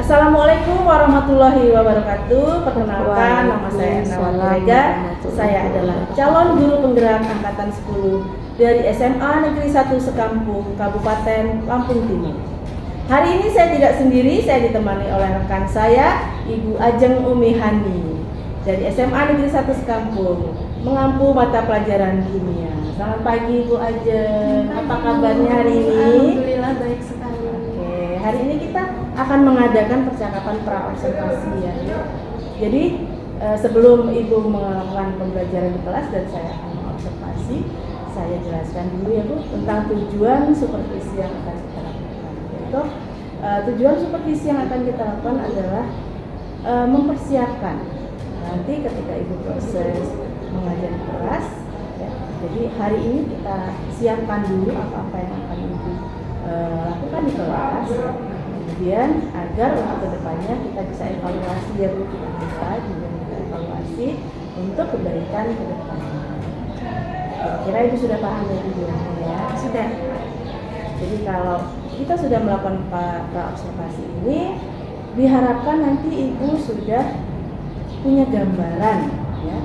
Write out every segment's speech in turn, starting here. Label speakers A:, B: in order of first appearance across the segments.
A: Assalamualaikum warahmatullahi wabarakatuh. Perkenalkan, nama saya Nawal Rega. Saya adalah calon guru penggerak angkatan 10 dari SMA Negeri 1 Sekampung, Kabupaten Lampung Timur. Hari ini saya tidak sendiri, saya ditemani oleh rekan saya, Ibu Ajeng Umi Hani dari SMA Negeri 1 Sekampung, mengampu mata pelajaran kimia. Selamat pagi Ibu Ajeng. Apa kabarnya hari ini?
B: Alhamdulillah baik sekali.
A: Oke, hari ini kita akan mengadakan percakapan pra-observasi ya. Jadi sebelum Ibu melakukan pembelajaran di kelas dan saya akan mengobservasi, saya jelaskan dulu ya Bu tentang tujuan supervisi yang akan kita lakukan. Yaitu tujuan supervisi yang akan kita lakukan adalah mempersiapkan nanti ketika Ibu proses mengajar di kelas ya. Jadi hari ini kita siapkan dulu apa-apa yang akan Ibu lakukan di kelas ya. Kemudian agar untuk kedepannya kita bisa evaluasi ya Bu, kita juga evaluasi untuk kebaikan ke depannya. Kira Ibu sudah paham ya Bu ya?
B: Sudah.
A: Jadi kalau kita sudah melakukan pra-observasi ini, diharapkan nanti Ibu sudah punya gambaran ya,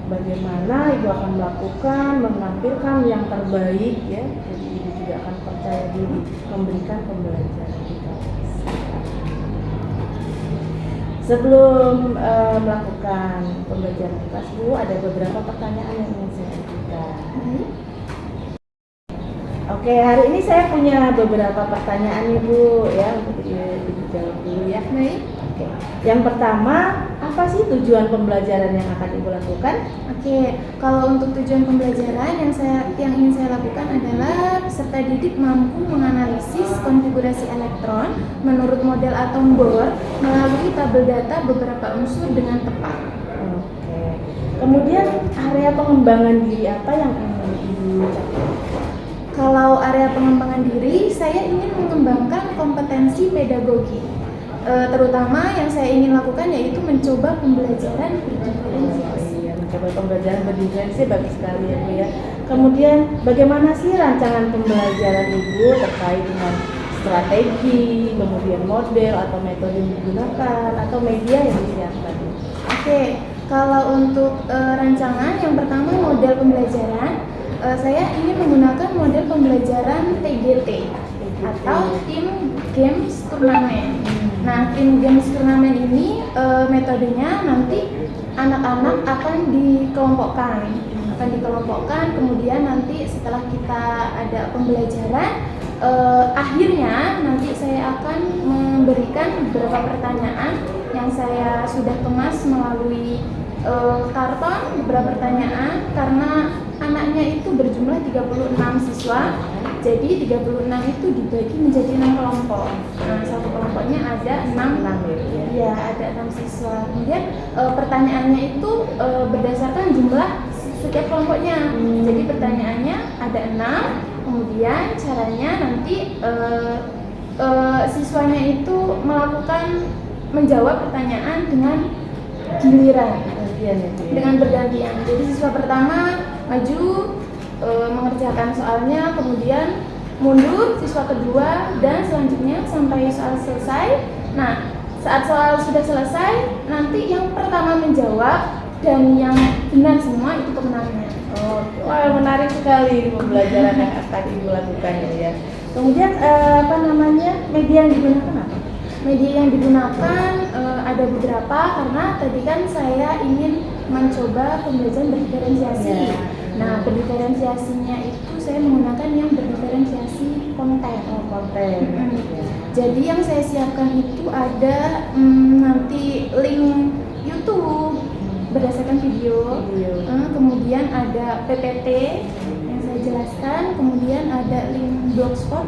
A: bagaimana Ibu akan melakukan, menampilkan yang terbaik ya. Jadi Ibu juga akan percaya diri memberikan pembelajaran di kelas. Sebelum melakukan pembelajaran di kelas Bu, ada beberapa pertanyaan yang ingin saya ajukan. Oke, hari ini saya punya beberapa pertanyaan nih Bu ya, untuk Ibu jawab dulu ya.
B: Baik.
A: Oke. Yang pertama, apa sih tujuan pembelajaran yang akan Ibu lakukan?
B: Oke, kalau untuk tujuan pembelajaran yang ingin saya lakukan adalah peserta didik mampu menganalisis konfigurasi elektron menurut model atom Bohr melalui tabel data beberapa unsur dengan tepat.
A: Oke. Kemudian area pengembangan diri apa yang ingin Ibu capai?
B: Kalau area pengembangan diri, saya ingin mengembangkan kompetensi pedagogi. Terutama yang saya ingin lakukan yaitu mencoba pembelajaran berdiferensiasi.
A: Iya, mencoba pembelajaran berdiferensiasi bagus sekali ya Bu ya. Kemudian bagaimana sih rancangan pembelajaran Ibu terkait dengan strategi, kemudian model atau metode yang digunakan atau media yang disiapkan?
B: Oke, kalau untuk rancangan yang pertama model pembelajaran, saya ingin menggunakan model pembelajaran TGT atau Team Games Turnamen. Nah, Team Games Turnamen ini metodenya nanti anak-anak akan dikelompokkan, kemudian nanti setelah kita ada pembelajaran, akhirnya nanti saya akan memberikan beberapa pertanyaan yang saya sudah kemas melalui karton, beberapa pertanyaan karena anaknya itu berjumlah 36 siswa. Jadi 36 itu dibagi menjadi 6 kelompok. Nah, satu kelompoknya ada 6 ya, ada 6 siswa. Kemudian pertanyaannya itu berdasarkan jumlah setiap kelompoknya. Jadi pertanyaannya ada 6. Kemudian caranya nanti siswanya itu menjawab pertanyaan dengan giliran, dengan bergantian. Jadi siswa pertama maju mengerjakan soalnya, kemudian mundur siswa kedua, dan selanjutnya sampai soal selesai. Nah, saat soal sudah selesai, nanti yang pertama menjawab dan yang benar semua itu pemenangnya.
A: Oh, wah, menarik sekali pembelajaran yang akan Ibu lakukan ya. Kemudian media yang digunakan apa?
B: Media yang digunakan ada beberapa karena tadi kan saya ingin mencoba pembelajaran berdiferensiasi. Nah, berdiferensiasinya itu saya menggunakan yang berdiferensiasi konten. Jadi yang saya siapkan itu ada nanti link YouTube berdasarkan video. Kemudian ada PPT yang saya jelaskan, kemudian ada link blogspot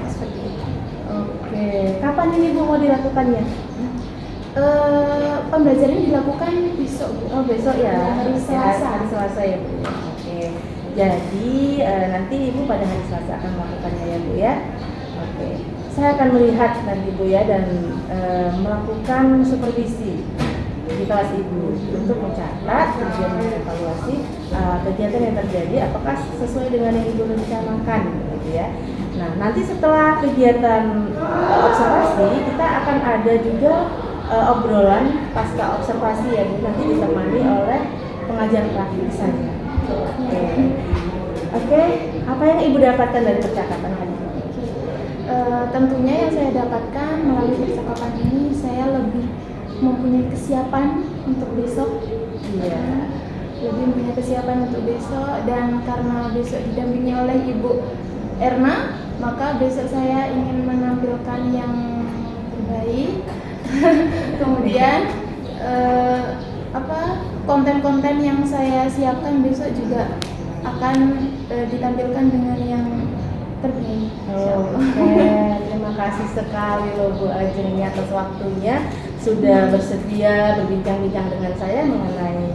B: seperti itu.
A: Oke, kapan ini Bu mau dilakukannya?
B: Pembelajaran dilakukan besok Bu.
A: Oh, besok ya,
B: hari Selasa.
A: Hari Selasa ya Bu. Oke, jadi nanti Ibu pada hari Selasa akan melakukannya ya Bu ya. Oke, saya akan melihat nanti Bu ya dan melakukan supervisi di kelas ibu untuk mencatat dan mengevaluasi kegiatan yang terjadi apakah sesuai dengan yang ibu rencanakan gitu ya. Nah, nanti setelah kegiatan observasi kita akan ada juga obrolan pasca observasi ya, nanti ditemani oleh pengajar praktik saya. Oke, apa yang ibu dapatkan dari percakapan hari ini?
B: Tentunya yang saya dapatkan melalui percakapan ini, saya lebih mempunyai kesiapan untuk besok.
A: Iya.
B: Lebih mempunyai kesiapan untuk besok, dan karena besok didampingi oleh Ibu Erna, maka besok saya ingin menampilkan yang terbaik. Kemudian konten-konten yang saya siapkan besok juga akan ditampilkan dengan yang terbaik.
A: Oke, terima kasih sekali loh Bu Ajeng atas waktunya sudah bersedia berbincang-bincang dengan saya mengenai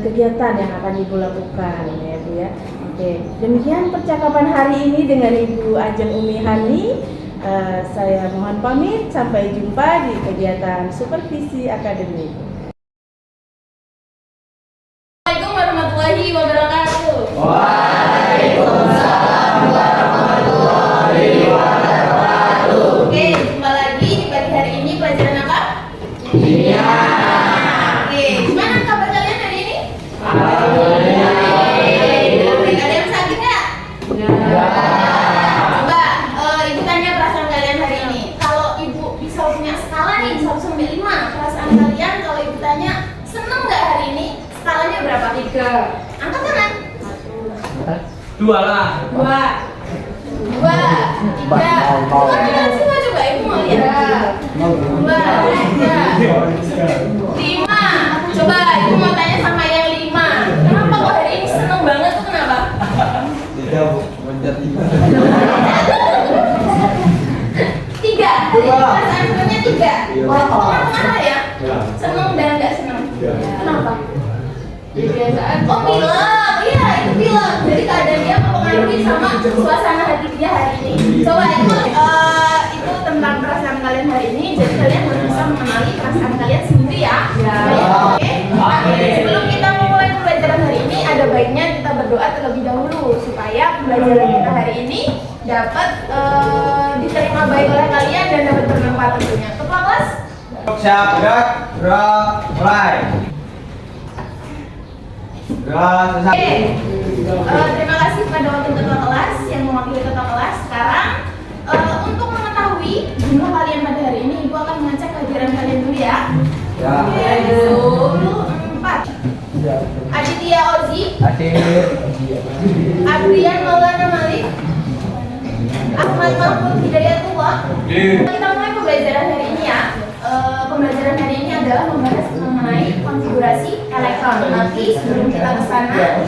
A: kegiatan yang akan Ibu lakukan ya Bu ya. Oke, demikian percakapan hari ini dengan Ibu Ajeng Umi Hani. Saya mohon pamit, sampai jumpa di kegiatan supervisi akademik.
B: Assalamualaikum warahmatullahi wabarakatuh.
C: Waalaikumsalam warahmatullahi wabarakatuh.
B: Oke, jumpa lagi di pagi hari ini. Pelajaran apa?
C: Kimia.
B: Oke, gimana kabar kalian hari ini?
C: Alhamdulillah.
B: Oke, ada yang sakit nggak? Coba ibu tanya perasaan kalian hari ini. Kalau ibu bisa punya skala nih 1 sampai 5, perasaan kalian kalau ibu tanya seneng nggak hari ini? Skalanya berapa? 3. Angkat tangan.
C: 2 lah.
B: 2, 3. Semua coba ibu mau lihat. 2, 3, 5. Coba ibu mau tanya sama yang 5. Kenapa kok hari ini seneng banget tuh, kenapa? Tiga. Perasaan sebenarnya 3. Tengah-tengah ya. Seneng dan nggak seneng. Kenapa? Kebiasaan. Oh, pilek. Iya, itu pilek. Jadi keadaan dia mempengaruhi sama suasana hati dia hari ini. Coba itu tentang perasaan kalian hari ini. Jadi kalian harus bisa mengenali perasaan kalian sendiri ya. Oke. Nah, sebelum kita memulai pembelajaran hari ini, ada baiknya kita berdoa terlebih dahulu supaya pembelajaran kita hari ini dapat diterima baik oleh kalian dan dapat bermanfaat tentunya. Ketua kelas.
C: Siap, gerak, mulai.
B: Oke, terima kasih kepada wakil ketua kelas yang mewakili ketua kelas. Sekarang untuk mengetahui jumlah kalian pada hari ini, ibu akan mengecek kehadiran kalian dulu ya.
C: Ya.
B: Dulu 4. Aditya Ozi, Adrian Maulana Malik, Ahmad Mahfud Hidayatullah. Kita mulai pembelajaran hari ini ya. Pembelajaran hari ini adalah membahas mengenai konfigurasi elektron. Nanti sebelum kita ke sana,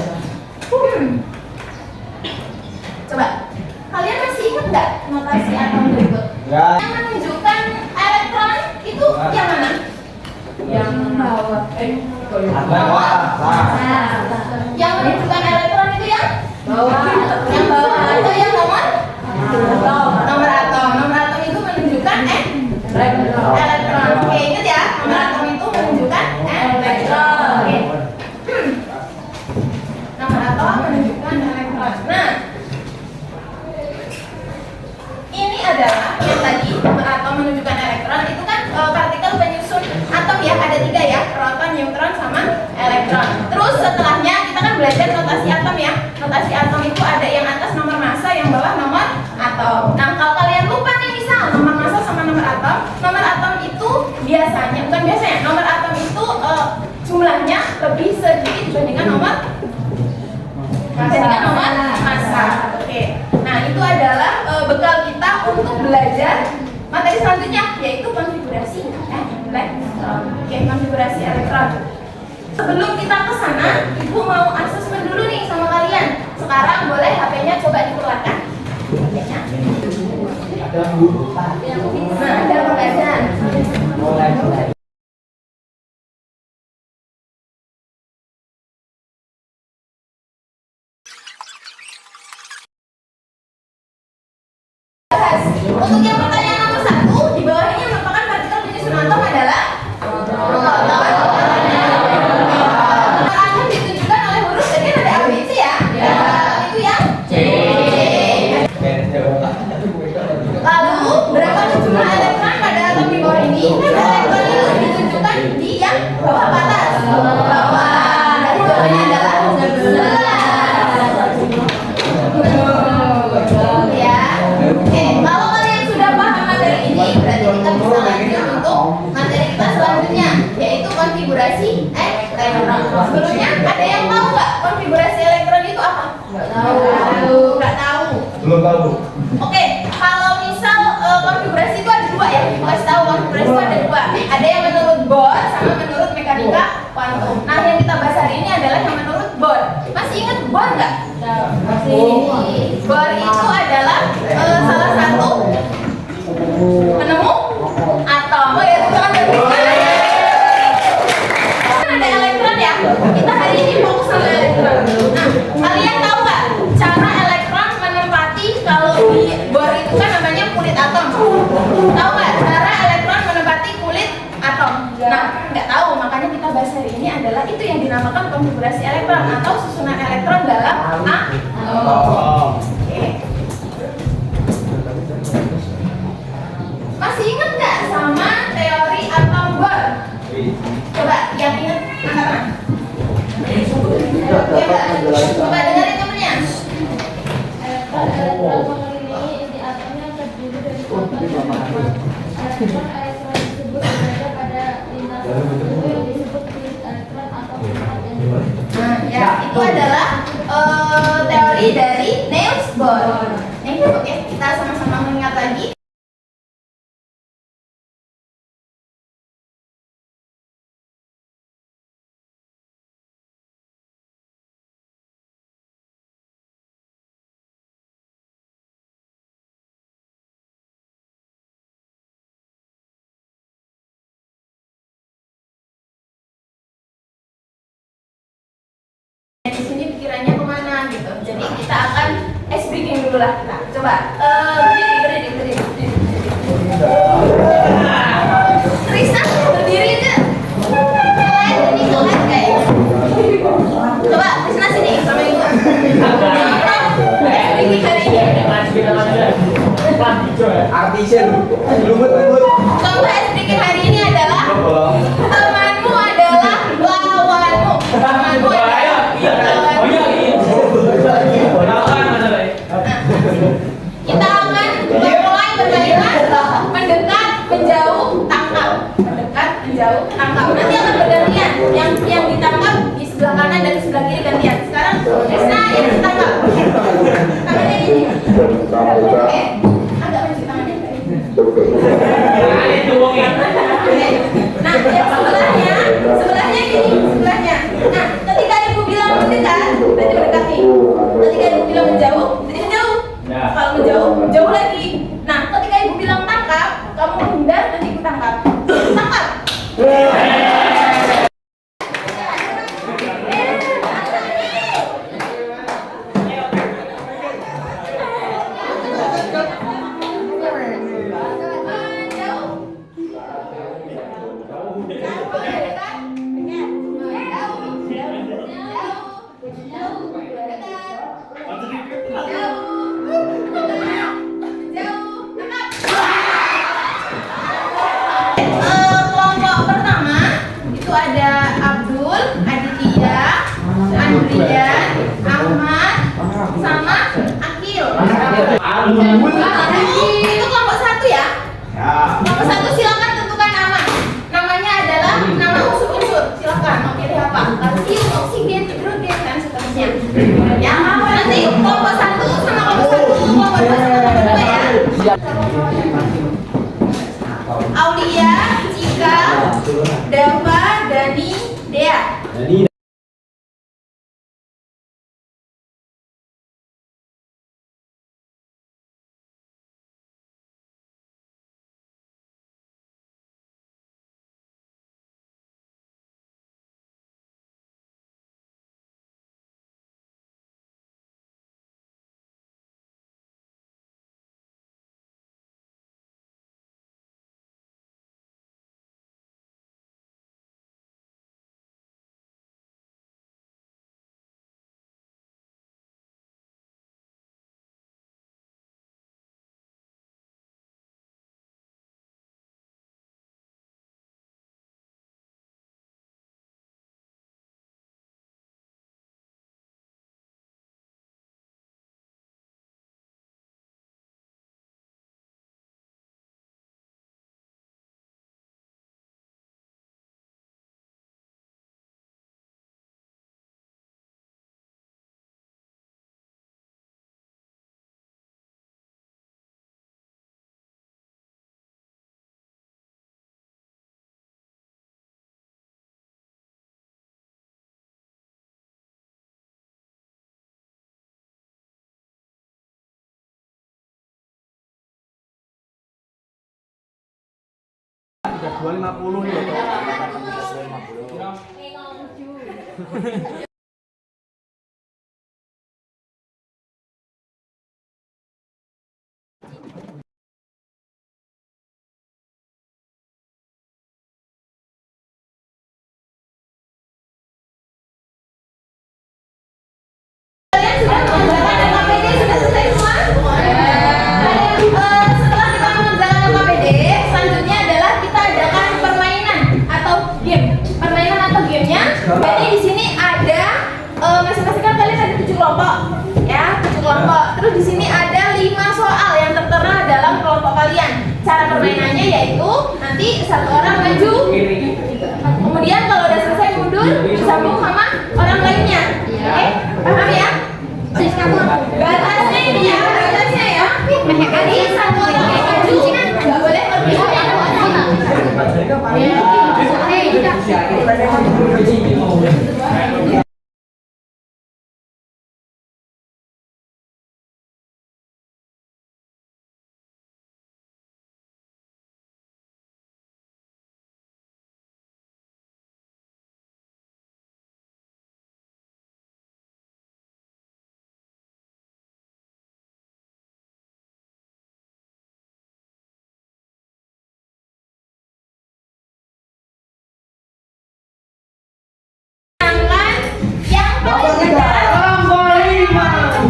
B: coba kalian masih ingat nggak notasi atom berikut?
C: Ya.
B: Yang menunjukkan elektron itu yang mana? Yang bawah. Yang menunjukkan elektron itu yang bawah. Yang bawah atau yang nomor? Nomor atom. Nomor atom itu menunjukkan elektron. Oke, ingat ya, nomor atom itu menunjukkan elektron. Oke. Nomor atom menunjukkan elektron. Nah, ini adalah yang tadi nomor atom menunjukkan elektron itu kan partikel penyusun atom ya, ada 3 ya, proton, neutron, sama elektron. Terus setelahnya kita kan belajar notasi atom ya. Notasi atom itu ada yang atas nomor massa, yang bawah nomor atom. Nah, kalau kalian lupa nih misal nomor massa sama nomor atom itu biasanya nomor atom itu jumlahnya lebih sedikit dibandingkan nomor massa. Oke. Nah, itu adalah bekal kita untuk belajar materi selanjutnya, yaitu konfigurasi elektron. Oke, konfigurasi elektron. Sebelum kita ke sana, ibu mau asesmen dulu nih sama kalian. Sekarang boleh HP-nya coba dikeluarkan. HP-nya. Nah, ada pembelajaran. Untuk yang pertanyaan nomor 1, di bawah ini merupakan partikel penyusun atom Sebelumnya ada yang tahu nggak konfigurasi elektron itu apa? Nggak tahu. Nggak tahu.
C: Belum tahu.
B: Oke, kalau misal konfigurasi itu ada dua ya. Kasih tahu konfigurasi itu ada dua. Ada yang menurut Bohr sama menurut mekanika kuantum. Nah, yang kita bahas hari ini adalah yang menurut Bohr. Masih ingat Bohr nggak? Masih. Bohr itu adalah salah satu penemu atom. Oh ya, itu kan ada elektron ya. Kita hari ini fokus sama elektron. Nah, kalian tahu nggak cara elektron menempati kalau di Bohr itu kan namanya kulit atom. Tahu nggak cara elektron menempati kulit atom? Nah, nggak tahu. Makanya kita bahas hari ini adalah itu yang dinamakan konfigurasi elektron atau susunan elektron dalam atom. Oke. Masih ingat nggak sama teori atom Bohr? Coba yang ingat angkat tangan. Coba dengerin temennya.
D: Elektron mengelilingi inti atomnya terdiri dari elektron disebut berada pada lintasan itu yang disebut kulit elektron atau tempat yang dimaksud.
B: Nah, ya itu adalah teori dari Niels Bohr. Yang cukup ya, kita sama-sama mengingat lagi. Di sini pikirannya kemana gitu. Jadi kita akan ice breaking dulu lah. Nah, coba berdiri. Tristan berdiri aja. Kalian ini kalian kayak. Coba Tristan sini sama ibu. Ice breaking hari ini.
C: Artisan. Lumut.
B: Coba ice breaking hari ini adalah temanmu adalah lawanmu. Temanmu adalah kita akan mulai permainan mendekat, menjauh, tangkap. Mendekat, menjauh, tangkap. Nanti akan bergantian. Yang ditangkap di sebelah kanan dan di sebelah kiri gantian. Sekarang Krisna yang ditangkap. Tangannya gini. Oke. Agak maju tangannya. Oke. Nah, yang sebelahnya gini, sebelahnya. Nah, ketika ibu bilang mendekat, berarti mendekati. Ketika ibu bilang menjauh, berarti menjauh. Kalau menjauh, jauh lagi. Nah, ketika ibu bilang tangkap, kamu menghindar, nanti ibu tangkap. Tangkap. Kelompok pertama itu ada Abdul, Aditya, Andrian, Ahmad, sama Akil. Itu kelompok satu ya. Kelompok satu silakan tentukan nama. Namanya adalah nama unsur-unsur. Silakan mau pilih apa? Kalsium, oksigen, hidrogen dan seterusnya. Ya, nanti kelompok satu sama kelompok dua sama kelompok dua ya. Aulia, Cika, Dava, Dani, Dea.
C: 250 nih.
D: Kalian sudah mengerjakan KPD sudah selesai semua? Setelah kita mengerjakan KPD, selanjutnya adalah kita adakan permainan atau game. Permainan atau gamenya. Jadi di sini ada masing-masing kan kalian ada 7 kelompok, ya 7 kelompok. Terus di sini ada 5 soal yang tertera dalam kelompok kalian. Cara permainannya yaitu nanti satu orang maju, kemudian kalau udah selesai mundur, disambung sama orang lainnya. Oke, paham ya? Batasnya ini ya, batasnya ya. Jadi satu orang yang maju nggak boleh lebih dari satu orang. Yang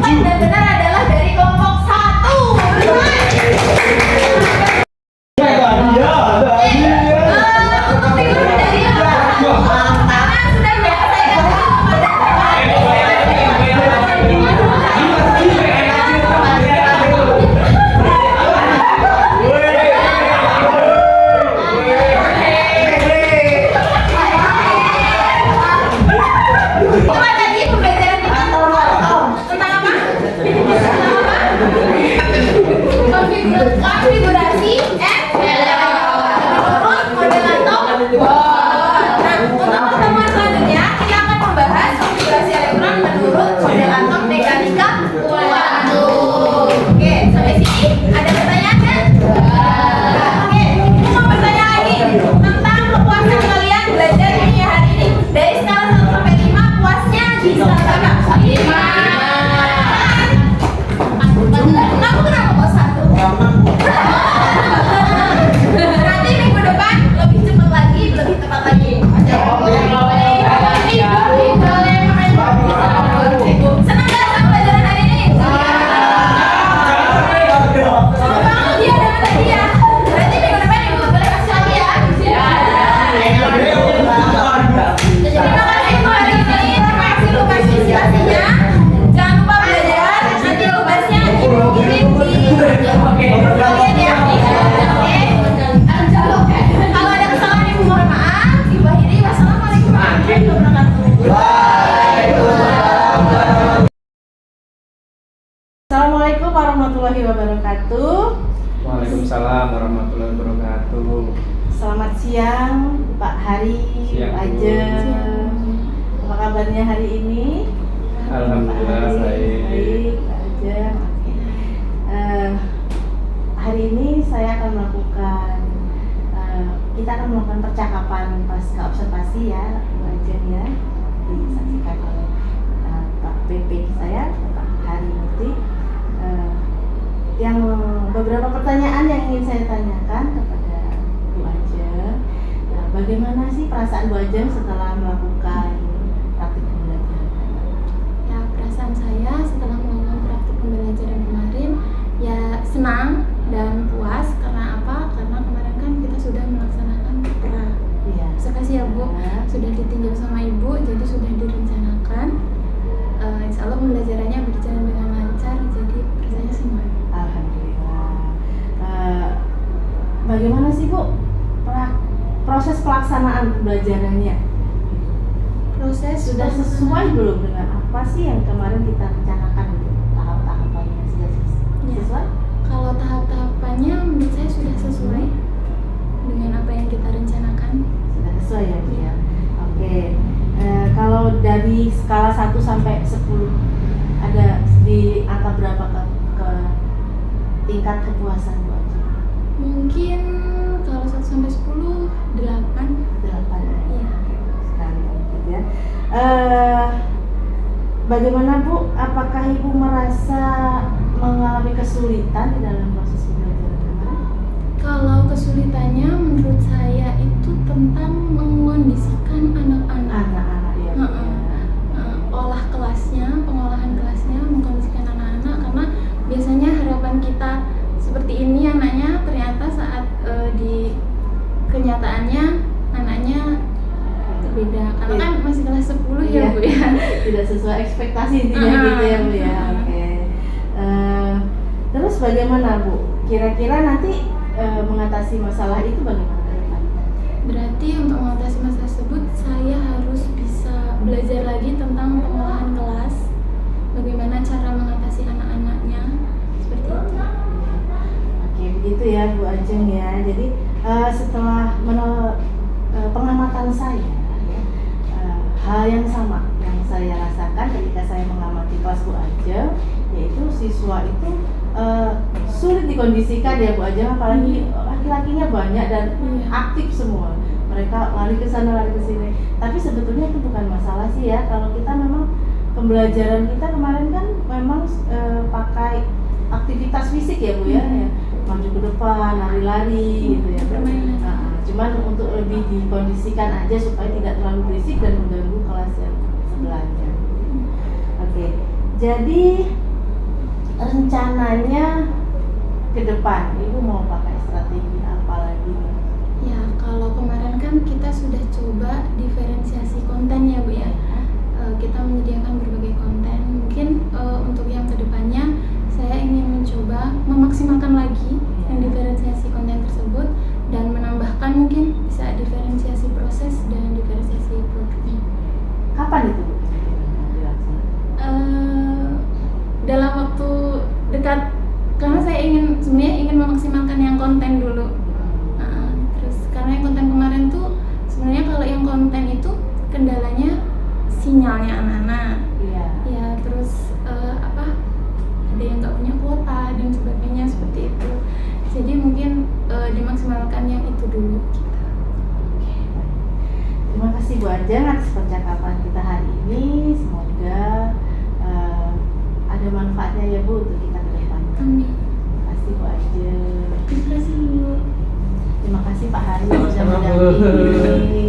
D: paling benar adalah dari kelompok 1. Untuk tidur dari karena sudah biasa ya. Apa tadi pembelajaran kita tentang apa? Konfigurasi menurut model atom. Nah, untuk pertemuan selanjutnya kita akan membahas konfigurasi elektron menurut model atom mekanika kuantum. Oke, sampai sini ada pertanyaan kan? Oke, aku mau bertanya lagi tentang kepuasan kalian belajar ini hari ini. Dari skala 1 sampai 5 puasnya bisa berapa? 5. Kamu kenapa kok 1? Nanti minggu depan lebih cepat lagi, lebih tepat lagi. Senang gak sama pelajaran hari ini? Senang banget dia dapat tadi ya. Berarti minggu depan ibu boleh kasih lagi ya. Terima kasih untuk hari ini. Terima kasih untuk partisipasinya. Jangan lupa belajar. Nanti tugasnya ibu kirim di kalian ya. Oke. Kalau ada kesalahan ibu mohon maaf. Ibu akhiri. Wassalamualaikum warahmatullahi wabarakatuh.
A: Assalamualaikum warahmatullahi wabarakatuh.
C: Waalaikumsalam warahmatullahi wabarakatuh.
A: Selamat siang Pak Hari,
C: Siang,
A: Pak
C: Bu.
A: Ajeng. Apa kabarnya hari ini?
C: Alhamdulillah
A: Pak Hari,
C: baik.
A: baik, Pak Ajeng. Oke. Hari ini saya akan melakukan kita akan melakukan percakapan pasca observasi ya, Bu Ajeng ya. Disaksikan oleh Pak PP saya, Pak Hari Murti. Yang beberapa pertanyaan yang ingin saya tanyakan kepada Bu Ajeng, bagaimana sih perasaan Bu Ajeng setelah melakukan praktik pembelajaran?
B: Ya, perasaan saya setelah melakukan praktik pembelajaran kemarin ya senang dan puas. Karena apa? Karena kemarin kan kita sudah melaksanakan pra.
A: Iya.
B: Terima kasih ya Bu, sudah ditinjau sama Ibu, jadi sudah direncanakan. Insya Allah pembelajarannya berjalan dengan lancar, jadi rasanya senang.
A: Alhamdulillah. Bagaimana sih Bu proses pelaksanaan pembelajarannya?
B: Proses
A: Sudah sesuai belum dengan apa sih yang kemarin kita rencanakan gitu? Tahap-tahapannya sudah
B: Ya.
A: sesuai?
B: Kalau tahap-tahapannya menurut saya sudah sesuai dengan apa yang kita rencanakan.
A: Sudah sesuai ya Bu ya. Oke. Kalau dari skala 1 sampai 10 ada di angka berapa ke tingkat kepuasan Bu Ajeng?
B: Mungkin kalau 1 sampai 10 8.
A: 8 ya.
B: Iya.
A: Sekali gitu ya. Bagaimana Bu? Apakah Ibu merasa mengalami kesulitan di dalam proses pembelajaran kemarin?
B: Kalau kesulitannya menurut saya itu tentang mengondisikan anak-anak.
A: Anak-anak ya. Bu, ya.
B: Olah kelasnya, pengolahan kelasnya, mengkondisikan anak-anak karena biasanya harapan kita seperti ini anaknya, ternyata saat di kenyataannya anaknya beda karena kan masih kelas 10 ya Bu ya.
A: Tidak sesuai ekspektasi intinya gitu ya Bu ya. Oke. Terus bagaimana Bu? Kira-kira nanti mengatasi masalah itu bagaimana ke depan?
B: Berarti untuk mengatasi masalah tersebut saya harus bisa belajar lagi tentang pengolahan kelas, bagaimana cara mengatasi anak-anaknya seperti itu.
A: Oke, begitu ya Bu Ajeng ya. Jadi setelah pengamatan saya ya, hal yang sama yang saya rasakan ketika saya mengamati kelas Bu Ajeng, yaitu siswa itu sulit dikondisikan ya Bu Ajeng, apalagi laki-lakinya banyak dan aktif semua. Mereka lari ke sana, lari ke sini. Tapi sebetulnya itu bukan masalah sih ya, kalau kita memang pembelajaran kita kemarin kan memang pakai aktivitas fisik ya Bu ya, maju ke depan, lari-lari gitu ya.
B: Permainan.
A: Cuman untuk lebih dikondisikan aja supaya tidak terlalu berisik dan mengganggu kelas yang sebelahnya. Oke, jadi rencananya ke depan Ibu mau pakai strategi apa lagi?
B: Ya, kalau kemarin kan kita sudah coba diferensiasi konten ya Bu ya. Kita menyediakan berbagai konten. Mungkin untuk yang kedepannya saya ingin mencoba memaksimalkan lagi yang diferensiasi konten tersebut dan menambahkan mungkin bisa diferensiasi proses dan diferensiasi produknya.
A: Kapan itu Bu?
B: Dalam waktu dekat, karena saya sebenarnya ingin memaksimalkan yang konten dulu. Terus karena yang konten kemarin tuh sebenarnya kalau yang konten itu kendalanya sinyalnya anak-anak.
A: Iya.
B: Ya, terus ada yang nggak punya kuota dan sebagainya seperti itu. Jadi mungkin dimaksimalkan yang itu dulu.
A: Terima kasih Bu Ajeng atas percakapan kita hari ini. Semoga ada manfaatnya ya Bu untuk kita ke depan.
B: Amin.
A: Terima kasih Bu Ajeng.
B: Terima kasih Bu.
A: Terima kasih Pak Hari
C: Sama-sama,
A: sudah
C: Bu.
A: mendampingi.